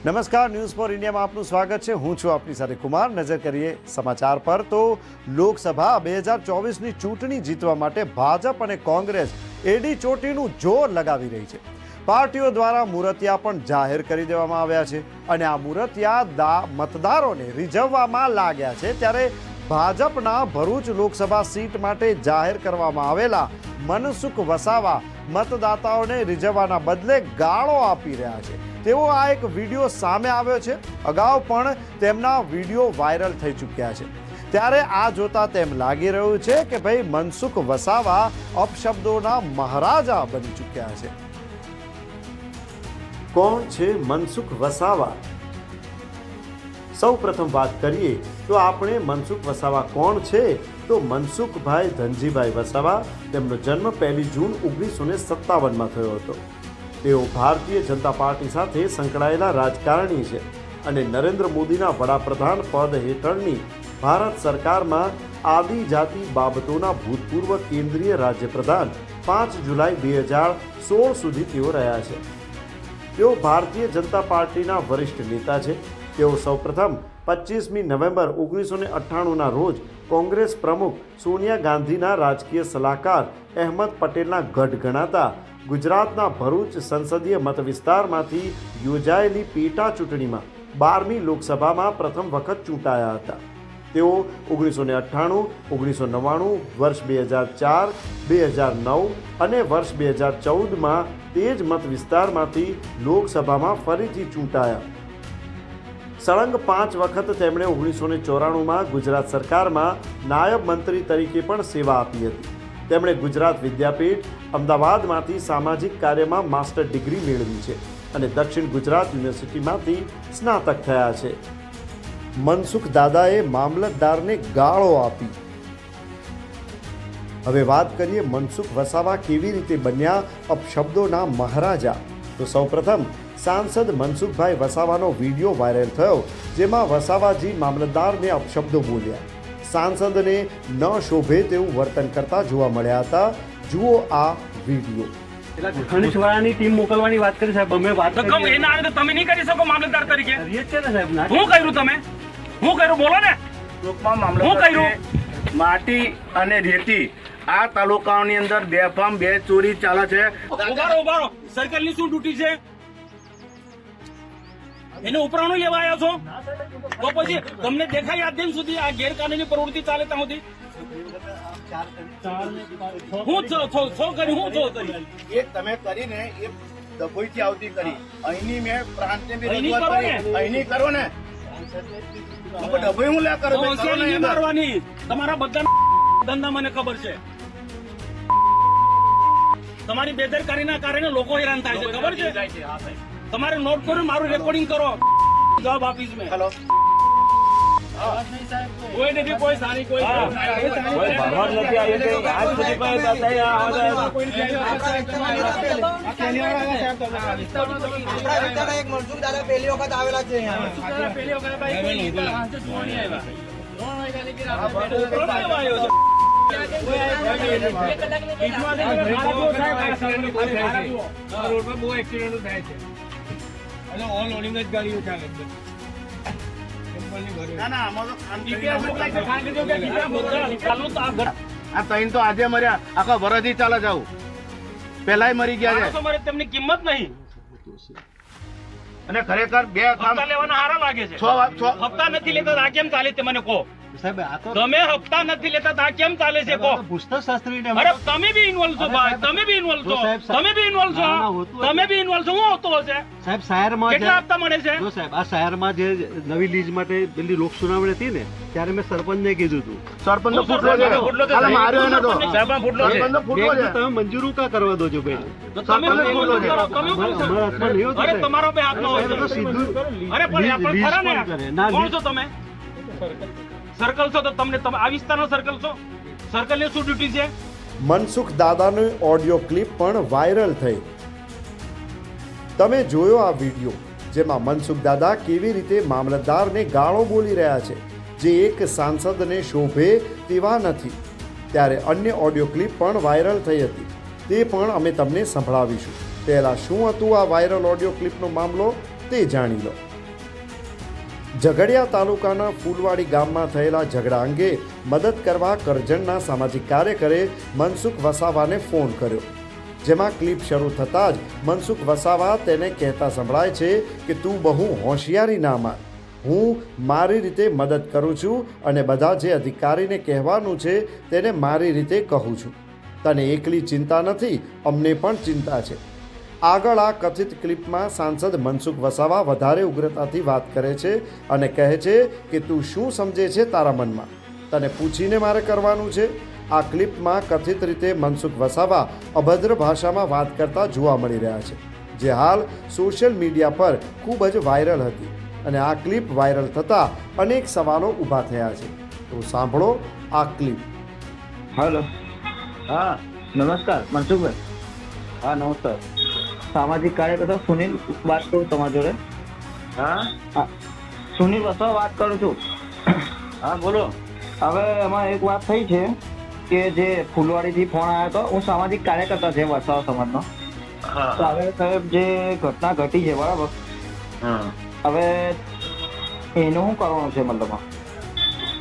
નમસ્કાર, news for ઇન્ડિયામાં આપનું સ્વાગત છે। હું છું આપની સાથે કુમાર। નજર કરીએ સમાચાર પર તો લોકસભા 2024ની ચૂંટણી જીતવા માટે ભાજપ અને કોંગ્રેસ એડી ચોટીનું જોર લગાવી રહી છે। પાર્ટીઓ દ્વારા મુહૂર્તિયા પણ જાહેર કરી દેવામાં આવ્યા છે અને આ મુહૂર્તિયા મતદારોને રીઝવવામાં લાગ્યા છે। ત્યારે ભાજપના ભરૂચ લોકસભા સીટ માટે જાહેર કરવામાં આવેલા મનસુખ વસાવા મતદાતાઓને રીઝવવાના બદલે ગાળો આપી રહ્યા છે। તેવો આ એક વિડીયો સામે આવ્યો છે। અગાઉ પણ તેમના વિડીયો વાયરલ થઈ ચૂક્યા છે। ત્યારે આ જોતા તેમ લાગી રહ્યું છે કે ભાઈ મનસુખ વસાવા અપશબ્દોના મહારાજા બની ચૂક્યા છે। કોણ છે મનસુખ વસાવા? સૌ પ્રથમ વાત કરીએ તો આપણે મનસુખ વસાવા કોણ છે તો મનસુખભાઈ ધનજીભાઈ વસાવા, તેમનો જન્મ 1 જૂન 1957માં થયો હતો। તેઓ ભારતીય જનતા પાર્ટી સાથે સંકળાયેલા રાજકારણી છે અને નરેન્દ્ર મોદીના વડાપ્રધાન પદ હેઠળની ભારત સરકારમાં આદિજાતિ બાબતોના ભૂતપૂર્વ કેન્દ્રીય રાજ્યપ્રધાન 5 જુલાઈ 2016 સુધી તેઓ રહ્યા છે। તેઓ ભારતીય જનતા પાર્ટીના વરિષ્ઠ નેતા છે। તેઓ સૌપ્રથમ 25મી નવેમ્બર 1998ના રોજ કોંગ્રેસ પ્રમુખ સોનિયા ગાંધીના રાજકીય સલાહકાર અહેમદ પટેલના ગઢ ગણાતા ગુજરાતના ભરૂચ સંસદીય મતવિસ્તારમાંથી યોજાયેલી પેટા ચૂંટણીમાં 12મી લોકસભામાં પ્રથમ વખત ચૂંટાયા હતા। તેઓ 1998, 1999, વર્ષ 2004, 2009 અને વર્ષ 2014માં તે જ મતવિસ્તારમાંથી લોકસભામાં ફરીથી ચૂંટાયા। સળંગ 5 વખત તેમણે 1994માં ગુજરાત સરકારમાં નાયબ મંત્રી તરીકે પણ સેવા આપી હતી। તેમણે ગુજરાત વિદ્યાપીઠ અમદાવાદમાંથી સામાજિક કાર્યમાં માસ્ટર ડિગ્રી મેળવી છે અને દક્ષિણ ગુજરાત યુનિવર્સિટીમાંથી સ્નાતક થયા છે। મનસુખ દાદાએ મામલતદારને ગાળો આપી। હવે વાત કરીએ મનસુખ વસાવા કેવી રીતે બન્યા અપશબ્દોના મહારાજા। તો સૌપ્રથમ સાંસદ મનસુખભાઈ વસાવાનો વિડીયો વાયરલ થયો, જેમાં વસાવાજી મામલતદારને અપશબ્દો બોલ્યા। સાંસદને ન શોભે તેવું વર્તન કરતા જોવા મળ્યા હતા। જુઓ આ વિડીયો। ખનીજવાળાની ટીમ મોકલવાની વાત કરી સાહેબ, અમે વાત કરી એના આગળ તમે નહીં કરી શકો મામલતદાર તરીકે? કરીએ જ છે ને સાહેબ। હું કર્યું તમે? હું કર્યું બોલો ને? ટૂંકમાં હું મામલતદાર કર્યું? માટી અને રેતી આ તાલુકાઓની અંદર બેફામ બે ચોરી ચાલે છે। ઉભારો સર્કલની શું ડ્યુટી છે? એને ઉપરાણું લેવા આવ્યા છો તો પછી તમને દેખાય આજ દિન સુધી આ ગેરકાનૂની પ્રવૃત્તિ ચાલે ત્યાં સુધી? હું છો કરી હું છો કરી એ તમે કરીને એ ડભોઈથી આવતી કરી, અહીંની મેં પ્રાંતની અહીંની રજૂઆત કરો કરી, ને? અહીંની કરો ને ડભોઈ હું લે કરો, તો હોશિયારી નહીં મારવાની। તમારા બધા ધંધા મને ખબર છે। તમારી બેદરકારીના કારણે લોકો હેરાન થાય છે, ખબર છે? તમારે નોટ કરો, મારું રેકોર્ડિંગ કરો, જવાબ આપીશ મેં। હેલો કોઈ નથી, કોઈ સારી કોઈ એક મનસુખ દાદા પહેલી વખત આવેલા છે બહુ એક્સિડન્ટો થાય છે અને ઓલ લોડિંગ જ ગાડીઓ ચાલે છે। ના ના આમાં તો આ આ તઈન તો આજે મર્યા, આખા વરદી ચાલે જાવ, પેલાય મરી ગયા છે તેમની કિંમત નહીં। અને ખરેખર બે કામ હપ્તા લેવાના હારા લાગે છે। હપ્તા નથી લેતા આ કેમ ચાલે છે મને કહો? સાહેબ આ તો તમે હપ્તા નથી લેતા આ કેમ ચાલે છે કહો? પુસ્તકશાસ્ત્રીને અરે તમે બી ઇન્વોલ્વ છો ભાઈ, તમે બી ઇન્વોલ્વ છો, તમે બી ઇન્વોલ્વ છો, તમે બી ઇન્વોલ્વ છો। હું હોતો હશે? સાહેબ શહેરમાં કેટલા હપ્તા મળે છે? જો સાહેબ આ શહેરમાં જે નવી લીજ માટે પેલી લોક સુનાવણી હતી ને ત્યારે મેં સરપંચને કીધું હતું સરપંચ નો ફૂટલો છે, હાલે માર્યો એને તો સાહેબમાં ફૂટલો છે। સરપંચ નો ફૂટલો છે, તમે મંજૂર કા કરવા દો છો ભાઈ? તો તમે સરપંચ બી ફૂટલો ઇન્વોલ્વ છે। કરો, તમે કોણ છો? મારા હાથમાં નહીં હોતું અરે સાહેબ. તમારો બે હાથમાં હોય તો છે। સીધું અરે પણ આ પણ લીઝ ખરા ને પણ કરે. ના, કોણ લીઝ- છો તમે? સર્કલ છો તો તમને આ વિસ્તારનો સર્કલ છો? સર્કલની શું ડ્યુટી છે? મનસુખ દાદાની ઓડિયો ક્લિપ પણ વાયરલ થઈ। તમે જોયો આ વિડીયો, જેમાં મનસુખ દાદા કેવી રીતે મામલતદારને ગાળો બોલી રહ્યા છે, જે એક સાંસદને શોભે તેવા નથી। ત્યારે અન્ય ઓડિયો ક્લિપ પણ વાયરલ થઈ હતી, તે પણ અમે તમને સંભળાવીશું। પહેલાં શું હતું આ વાયરલ ઓડિયો ક્લિપનો મામલો તે જાણી લો। ઝઘડિયા તાલુકાના ફૂલવાડી ગામમાં થયેલા ઝઘડા અંગે મદદ કરવા કરજણના સામાજિક કાર્યકરે મનસુખ વસાવાને ફોન કર્યો, જેમાં ક્લિપ શરૂ થતાં જ મનસુખ વસાવા તેને કહેતા સંભળાય છે કે તું બહુ હોશિયારી ના માર, હું મારી રીતે મદદ કરું છું અને બધા જે અધિકારીને કહેવાનું છે તેને મારી રીતે કહું છું. તને એકલી ચિંતા નથી, અમને પણ ચિંતા છે. આગળ આ કથિત ક્લિપમાં સાંસદ મનસુખ વસાવા વધારે ઉગ્રતાથી વાત કરે છે અને કહે છે કે તું શું સમજે છે તારા મનમાં, તને પૂછીને મારે કરવાનું છે. આ ક્લિપમાં કથિત રીતે મનસુખ વસાવા અભદ્ર ભાષામાં વાત કરતા જોવા મળી રહ્યા છે, જે હાલ સોશિયલ મીડિયા પર ખૂબ જ વાયરલ હતી અને આ ક્લિપ વાયરલ થતાં અનેક સવાલો ઊભા થયા છે. તો સાંભળો આ ક્લિપ. हेलो હા नमस्कार मनसुखभाई હા નમસ્કાર. सामाजिक कार्यकर्ता सुनील बात करूँ તમારી જોડે. હા સુનિલ વસાવા વાત કરું છું. હા બોલો. હવે એમાં એક વાત થઈ છે કે જે ફૂલવાડીથી ફોન આવ્યો હતો, હું સામાજિક કાર્યકર્તા છે વસાવા સમાજનો. હા તો હવે સાહેબ જે ઘટના ઘટી છે બરાબર, હા હવે એનું શું કરવાનું છે મતલબ?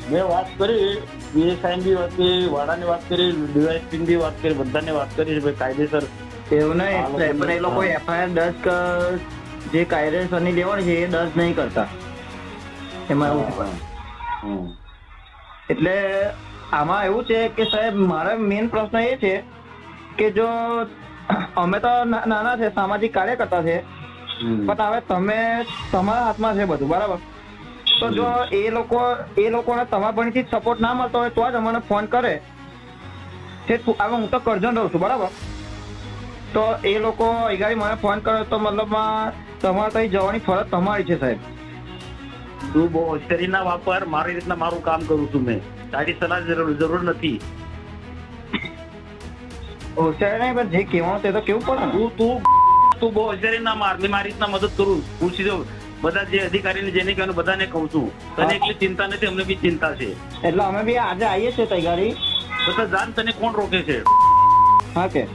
મેં વાત કરી, બીએસઆઈ બી વાત કરી, વાડાની વાત કરી, ડીવાયસપી બી વાત કરી, બધાને વાત કરી છે ભાઈ કાયદેસર. એવું નહીં પણ એ લોકો એફઆઈઆર દર્જ જે કાયદેસરની લેવાની છે એ દર્જ નહીં કરતા. એમાં એવું છે. એટલે આમાં એવું છે કે સાહેબ મારો મેઇન પ્રશ્ન એ છે કે જો અમે તો નાના છે, સામાજિક કાર્યકર્તા છે, પણ હવે તમે તમારા હાથમાં છે બધું બરાબર. તો જો એ લોકોને તમારા ભણીથી સપોર્ટ ના મળતો હોય તો જ અમને ફોન કરે. હવે હું તો કરજણ રહું છું બરાબર, તો એ લોકો અગાડી મને ફોન કરે તો મતલબમાં તમારે ત્યાં જવાની ફરજ તમારી છે સાહેબ. તું બહુ હોશિયારી ના વાપર, મારી રીતના મારું કામ કરું છું મેં, તારી સલાહ જરૂર નથી. હોશિયાર નહીં પણ જે કહેવાનું તે તો કેવું પડે ને. તું બહુ હોશિયારી ના માર, મેં મારી રીતના મદદ કરું, પૂછી દઉં બધા જે અધિકારીને જેને કહેવાનું બધાને કહું છું. તને એટલી ચિંતા નથી, અમને બી ચિંતા છે. એટલે અમે બી આજે આવીએ છીએ તૈયારી. તો જાન તને કોણ રોકે છે? હા કે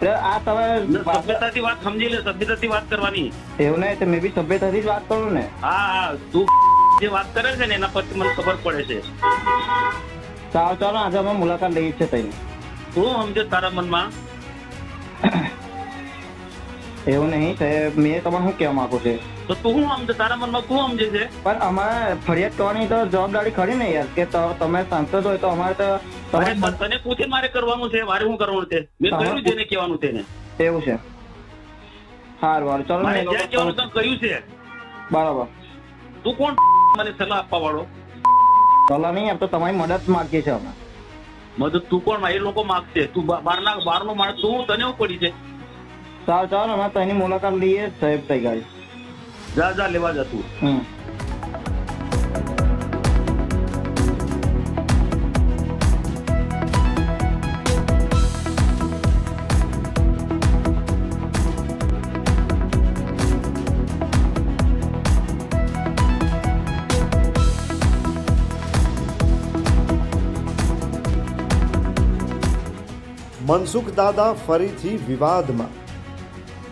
આ તમે સભ્યતાથી વાત સમજી લે, સભ્યતાથી વાત કરવાની. એવું નહીં તો મેં બી સભ્યતાથી જ વાત કરું ને. હા તું જે વાત કરે છે ને એના પરથી મને ખબર પડે છે. ચાલો આજે અમે મુલાકાત લઈએ છીએ તઈ. તું સમજે તારા મનમાં? એવું નહીં સાહેબ, મેં તમને શું કહેવા માંગુ છે. તો તું શું સમજે તારા મનમાં, તું સમજે છે? પણ અમારે ફરિયાદ કરવાની તો જવાબદારી ખરી ને યાર, કે તમે સાંસદ હોય તો અમારે તો તને પૂછે મારે કરવાનું છે, મારે શું કરવાનું છે, મેં કહ્યું જેને કહેવાનું તેને. એવું છે. સારું ચાલો મારે જ્યાં કહેવાનું તને કહ્યું છે બરાબર. તું કોણ મને સલાહ આપવા વાળો? સલાહ નહીં આપ તો તમારી મદદ માંગીએ છીએ અમે. મદદ તું કોણ? એ લોકો માગશે. તું બહારનો માણસ, તું તને શું પડી છે? સારું ચાલો અમે તેની મુલાકાત લઈએ સાહેબ તૈયારી. જા લેવા જા તું. મનસુખ દાદા ફરીથી વિવાદમાં.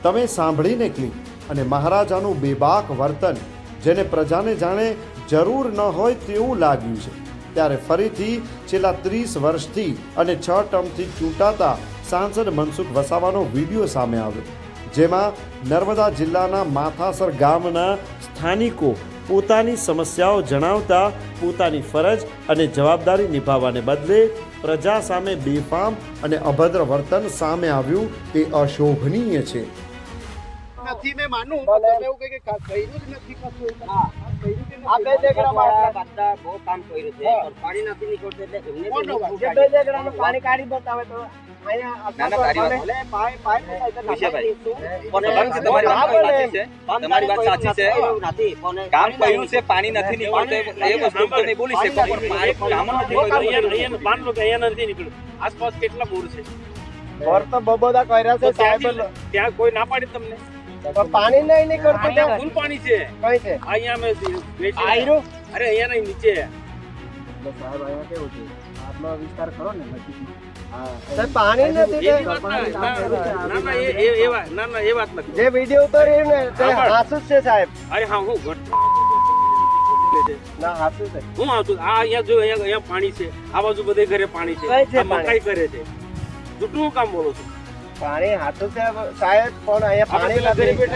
તમે સાંભળીને ક્લિપ અને મહારાજાનું બેબાક વર્તન, જેને પ્રજાને જાણે જરૂર ન હોય તેવું લાગ્યું છે, ત્યારે ફરીથી છેલ્લા 30 વર્ષથી અને 6 ટર્મથી ચૂંટાતા સાંસદ મનસુખ વસાવાનો વિડીયો સામે આવ્યો, જેમાં નર્મદા જિલ્લાના માથાસર ગામના સ્થાનિકો પોતાની સમસ્યાઓ જણાવતા પોતાની ફરજ અને જવાબદારી નિભાવવાને બદલે પ્રજા સામે બેફામ અને અભદ્ર વર્તન સામે આવ્યું તે અશોભનીય છે. નથી મેં માનું પણ તમે એવું કહે કે કર્યું જ નથી કશું. આ બે દેગડામાં બધા બહુ કામ કર્યું છે પણ પાણી નથી નીકળતું એટલે એમને જે બે દેગડામાં પાણી કાઢી બતાવે તો આસપાસ કેટલા બોર છે? બોર તો બહુ બધા કર્યા છે સાહેબ. ત્યાં કોઈ ના પાડી તમને? પાણી નહીં નીકળતું. અહીંયા ફૂલ પાણી છે. કઈ છે? અહીંયા મેં આયરું? અરે અહીંયા નહીં, નીચે. સાહેબ અહીંયા કેવું છે, આટલો વિસ્તાર ખરો ને પાણી નથી. ના એ વાત નથી. જે વિડીયો ઉતાર્યો ને તે હાસુ જ છે સાહેબ. અરે હા હું છે ના હાથું છે હું આવતું આ અહીંયા જો અહીંયા પાણી છે આ બાજુ બધે ઘરે પાણી છે કઈ છે આ મકાઈ કરે છે જૂઠું હું કામ બોલો છો પાણી હાથું છે સાહેબ પણ અહીંયા પાણી આપણે ઘરે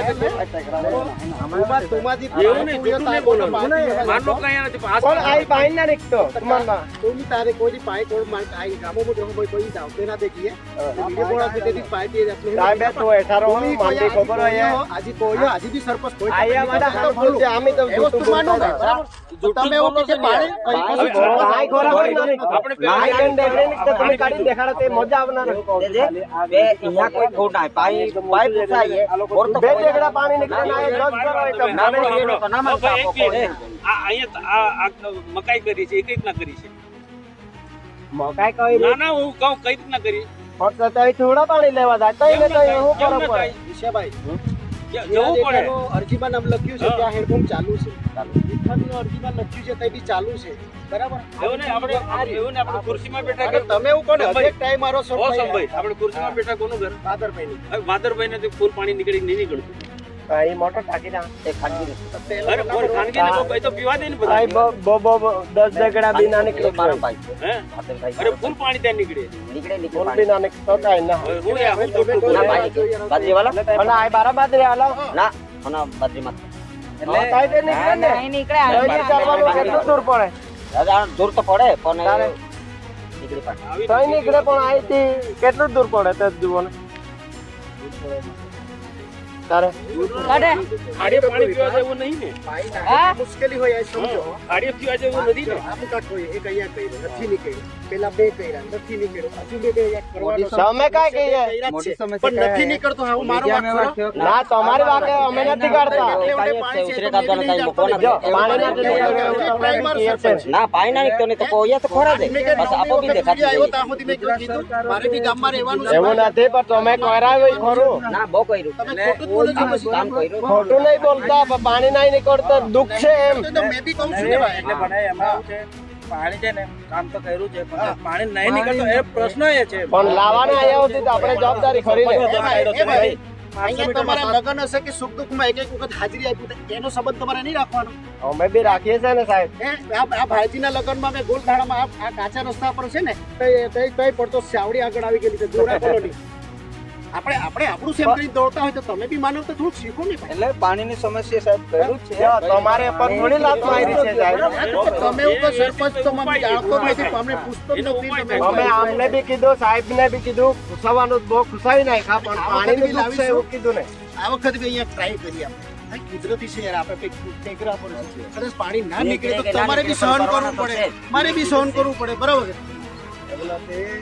તુમાંથી એવું નહીં જૂઠું નહીં બોલો મારનો કઈ અહીંયા નથી પણ આ પાણી ના નીકળતો તમારમાં तुम्ही तारे कोणी पाय कोण मार आई गामो मोठे होय कोणी धावते ना देखिए वीडियो कोण असते ते पाय ते સાહેબ તો 18 માંડી ખબર હોય आजी कोयो आजी भी सरपंच कोई આયા મારા હાથ બોલતે આમે તો એ વસ્તુ માનો તમે એવું કે પાણી નાઈ ખોરા આપણે નાઈ કેમ દેખરે નીકળતો તમે કાઢી દેખાડો તે મજા આવનાર બે અહીંયા કોઈ ખોટ નહીં પાઈ પૂછાય ઓર તો બે દેખડા પાણી નીકળે ના એ દસ કરો એકમ ના અહીંયા આ મકાઈ કરી છે એ કઈ રીતના કરી છે મકાઈ કઈ ના ના હું કહું કઈ રીતના કરી ફક્ત તઈ થોડા પાણી લેવા જાય તઈ ને તઈ હું કેમ કરો ન પડે થાય? વિશાભાઈ જવું પડે અરજીમાં નામ લખ્યું છે ત્યાં હેડપંપ ચાલુ છે વિઠ્ઠલનું અરજીમાં લખ્યું છે તે બી ચાલુ છે બરાબર એવું નહીં આપણે આપણે ખુરશીમાં બેઠા અગર તમે એવું કોને સંભાઈ. એક ટાઈમ મારો ઓ સંભાઈ આપણે ખુરશીમાં બેઠા કોનું ઘર ભાદરભાઈ હવે વાદરભાઈ ને ફૂલ પાણી નીકળી નહીં નીકળતું તઈ મોટો ટાકી ના એ ખાનગી અરે કોણ ખાનગી ને કોઈ તો પીવા દે ને બધા તઈ બો 10 દેખડા બી ના નીકળે મારો ભાઈ હે અરે ફૂલ પાણી ત્યાં નીકળે નીકળે ફૂલ બી ના નીકળતો કઈ ના હવે હું યાર હું ખોટું ના બોલું? ભાઈ બાજરીવાલા અને આ બારાબાદ રે હાલો ના ઓના બાજરીમાં એટલે તઈ તે નીકળે ને તઈ ચાલવાનું કેટલું દૂર પડે દાદા દૂર તો પડે પણ તારે નીકળી પાડે આવી તઈ નીકળે પણ આઈથી કેટલું દૂર પડે તે જુઓ ને તારે ખાડીએ પાણી પીવા જેવું નહીં ને મુશ્કેલી હોય એ સમજો ખાડીએ પીવા જેવું નથી ને આમ કાટ હોય એક અહીંયા કર્યું નથી નીકળ્યું પેલા બે કર્યા નથી નીકળ્યું હજુ બે કર્યા કરવાનો તમે કાંઈ કહીએ? કર્યા જ છે. પણ નથી નીકળતો હા હું મારો વાંક ખરો? ના તમારી વાકે અમે નથી કાઢતા ઉતરે કાઢવાનો કઈ મૂકો જો નથી પાણી નથી નીકળતું એવું તમે બી કહે છે. ના પાણી ના નીકળતો નહીં તો કોઈ તો ખોરા દે બસ આપો બી દેખાતી આવ્યો નહીં. ત્યાં સુધી મેં કીધું મારે બી ગામમાં રહેવાનું છે. એવું નથી પણ તમે કરાવ્યું ખરું ના બહુ કર્યું તમે ખોટું જ બોલો છો પછી. કામ કર્યું ખોટું નહીં બોલતા પણ પાણી નહીં નીકળતું દુઃખ છે એમ તો મેં બી કહું છું ને ભાઈ પાણી છે ને કામ તો કર્યું છે પણ પાણી નહીં નીકળતો એ પ્રશ્ન એ છે પણ લાવવાના આયા હોતી તો આપણે જવાબદારી ખરી લે એ ભાઈ, અહીંયા તમારા લગ્ન હશે કે સુખ દુઃખમાં એક વખત હાજરી આપી તો એનો સંબંધ તમારે નહીં રાખવાનો અમે બી રાખીએ છીએ ને સાહેબ આ ભાઈજીના લગ્નમાં મેં ગોલધારામાં આ કાચા રસ્તા પર છે ને તઈ પડતો સાવડી આગળ આવી ગયેલી છે દોરા કોલોની આપણે આપણું સેમ કરીને દોડતા હોય તો તમે બી માનવ તો થોડુંક શીખો ને ભાઈ. એટલે પાણીની સમસ્યા સાહેબ કર્યું જ છે જો તમારે પર થોડી લાત મારી છે સાહેબ તમે એવું તો સરપંચ તો મને જાણતો જ નથી અમને પૂછતો જ નથી તમે. અમે આમને બી કીધું સાહેબ ને બી કીધું ખુશાવાનું બહુ ખુશાવી નાખ્યા પણ પાણીનું દુઃખ છે એવું કીધું ને આ વખત બી અહીંયા ટ્રાય કરીએ આપણે ભાઈ, કુદરતી છે યાર આપણે કંઈક ટેકરા પર છે કદાચ પાણી ના નીકળે તો તમારે બી સહન કરવું પડે મારે બી સહન કરવું પડે બરાબર એવું નથી.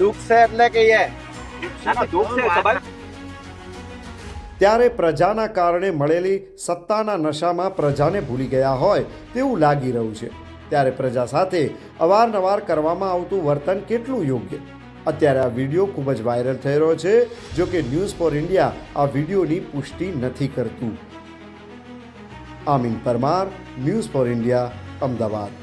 દુઃખ છે એટલે કહીએ ત્યારે પ્રજાના કારણે મળેલી સત્તાના નશામાં પ્રજાને ભૂલી ગયા હોય તેવું લાગી રહ્યું છે. ત્યારે પ્રજા સાથે અવારનવાર કરવામાં આવતું વર્તન કેટલું યોગ્ય? અત્યારે આ વિડીયો ખૂબ જ વાયરલ થઈ રહ્યો છે. જો કે ન્યૂઝ ફોર ઇન્ડિયા આ વિડીયોની પુષ્ટિ નથી કરતું. Amin Parmar, news for India, Ahmedabad.